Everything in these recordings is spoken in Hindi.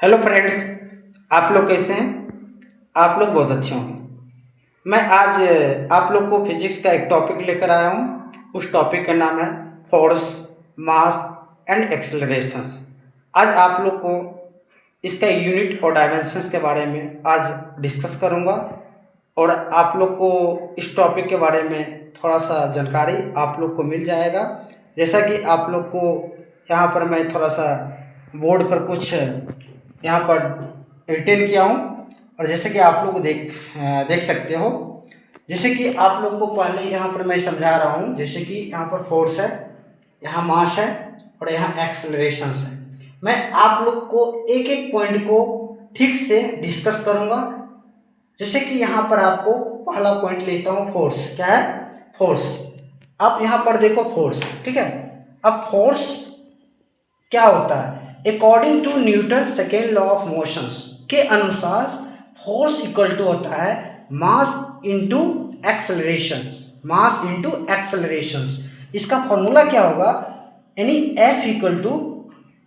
हेलो फ्रेंड्स, आप लोग कैसे हैं? आप लोग बहुत अच्छे होंगे। मैं आज आप लोग को फिजिक्स का एक टॉपिक लेकर आया हूँ। उस टॉपिक का नाम है फोर्स, मास एंड एक्सेलरेशंस। आज आप लोग को इसका यूनिट और डायमेंशंस के बारे में आज डिस्कस करूँगा और आप लोग को इस टॉपिक के बारे में थोड़ा सा जानकारी आप लोग को मिल जाएगा। जैसा कि आप लोग को यहाँ पर मैं थोड़ा सा बोर्ड पर कुछ यहाँ पर रिटेन किया हूँ और जैसे कि आप लोग देख सकते हो। जैसे कि आप लोग को पहले यहाँ पर मैं समझा रहा हूँ। जैसे कि यहाँ पर फोर्स है, यहाँ मास है और यहाँ एक्सेलरेशंस है। मैं आप लोग को एक एक पॉइंट को ठीक से डिस्कस करूँगा। जैसे कि यहाँ पर आपको पहला पॉइंट लेता हूँ, फोर्स। क्या है? फोर्स। आप यहाँ पर देखो फोर्स, ठीक है। अब फोर्स क्या होता है? According to Newton second law of motions के अनुसार फोर्स इक्वल टू होता है mass into acceleration. Mass into accelerations. इसका फॉर्मूला क्या होगा? यानी F equal to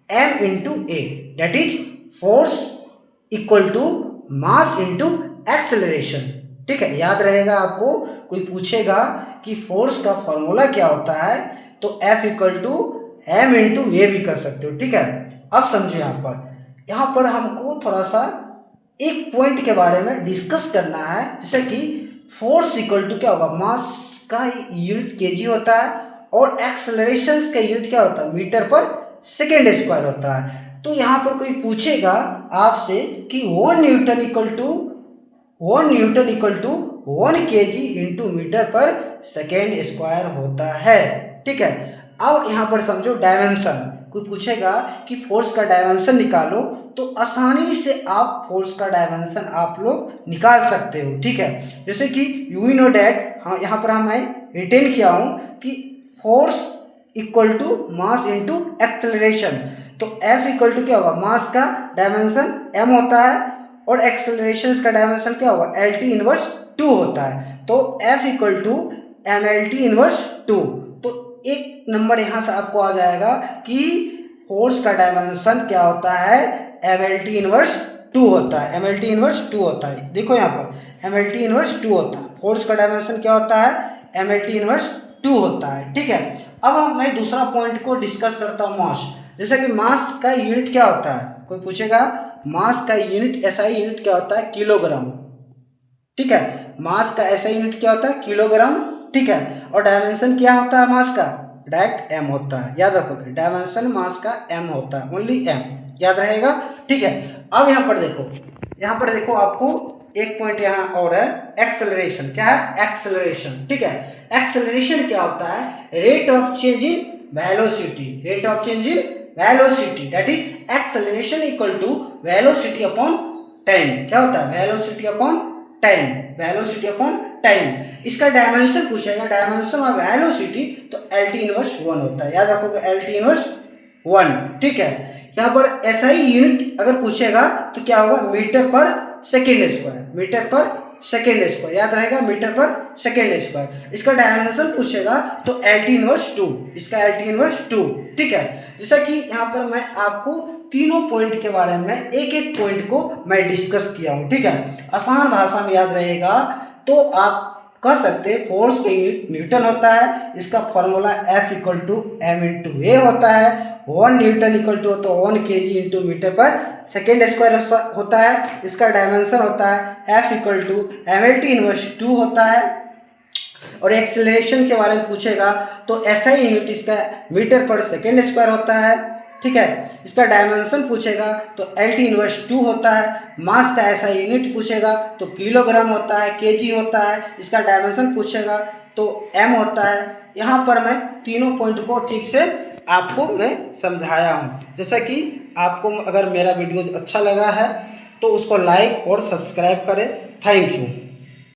m into A, that is force equal to mass into acceleration. ठीक है, याद रहेगा आपको। कोई पूछेगा कि फोर्स का फॉर्मूला क्या होता है तो F equal to m into A भी कर सकते हो। ठीक है, अब समझो यहाँ पर हमको थोड़ा सा एक पॉइंट के बारे में डिस्कस करना है। जैसे कि फोर्स इक्वल टू क्या होगा? मास का यूनिट केजी होता है और एक्सेलरेशन का यूनिट क्या होता है? मीटर पर सेकेंड स्क्वायर होता है। तो यहाँ पर कोई पूछेगा आपसे कि 1 Newton equal to 1 KG into metre पर सेकेंड स्क्वायर होता है। ठीक है, अब यहाँ पर समझो डायमेंशन। कोई पूछेगा कि फोर्स का डायमेंशन निकालो तो आसानी से आप फोर्स का डायमेंशन आप लोग निकाल सकते हो। ठीक है, जैसे कि यू नो डैट, हाँ यहाँ पर मैं रिटेन किया हूँ कि force equal to mass into acceleration. तो F इक्वल टू क्या होगा? मास का डायमेंशन m होता है और एक्सेलरेशन का डायमेंशन क्या होगा? LT इनवर्स 2 होता है। तो F equal to MLT inverse 2। तो एक नंबर यहाँ से आपको आ जाएगा कि फोर्स का डायमेंशन क्या होता है? MLT इनवर्स 2 होता है। MLT इनवर्स 2 होता है। देखो यहाँ पर MLT इनवर्स 2 होता है। फोर्स का डायमेंशन क्या होता है? MLT इनवर्स 2 होता है। ठीक है, अब मैं दूसरा पॉइंट को डिस्कस करता हूँ, मास। जैसे कि मास का यूनिट क्या होता है? कोई पूछेगा मास का यूनिट, एसआई यूनिट क्या होता है? किलोग्राम। ठीक है, मास का एसआई यूनिट क्या होता है? किलोग्राम। ठीक है, और डायमेंशन क्या होता है मास का? डायरेक्ट m होता है। याद रखोगे, डायमेंशन मास का m होता है, ओनली m, याद रहेगा। ठीक है, अब यहाँ पर देखो आपको एक पॉइंट यहाँ और है, एक्सेलरेशन। क्या है? एक्सेलरेशन। ठीक है, एक्सेलरेशन क्या होता है? Rate of change in velocity. Rate of change in velocity, that is acceleration equal to velocity upon time. क्या होता है? Velocity upon time. Velocity upon time. इसका डायमेंशन पूछेगा, डायमेंशन ऑफ वेलोसिटी, तो LT इनवर्स 1 होता है। याद रखोगे, LT इनवर्स 1। ठीक है, यहाँ पर SI यूनिट अगर पूछेगा तो क्या होगा? मीटर पर सेकेंड स्क्वायर। मीटर पर सेकेंड स्क्वायर, याद रहेगा, मीटर पर सेकेंड स्क्वायर। इसका डायमेंशन पूछेगा तो LT इनवर्स 2। इसका LT इनवर्स 2। ठीक है, जैसा कि यहाँ पर मैं आपको तीनों पॉइंट के बारे में एक एक पॉइंट को मैं डिस्कस किया हूँ। ठीक है, आसान भाषा में याद रहेगा तो आप कह सकते हैं फोर्स का यूनिट न्यूटन होता है। इसका formula F equal to m into A होता है। 1 न्यूटन इक्वल टू तो 1 केजी इंटू मीटर पर सेकेंड स्क्वायर होता है। इसका डायमेंशन होता है F equal to MLT inverse 2 होता है। और एक्सेलरेशन के बारे में पूछेगा तो SI यूनिट इसका मीटर पर सेकेंड स्क्वायर होता है। ठीक है, इसका डायमेंशन पूछेगा तो LT इनवर्स 2 होता है। मास का SI यूनिट पूछेगा तो किलोग्राम होता है, केजी होता है। इसका डायमेंशन पूछेगा तो m होता है। यहाँ पर मैं तीनों पॉइंट को ठीक से आपको मैं समझाया हूँ। जैसा कि आपको अगर मेरा वीडियो अच्छा लगा है तो उसको लाइक और सब्सक्राइब करें। Thank you.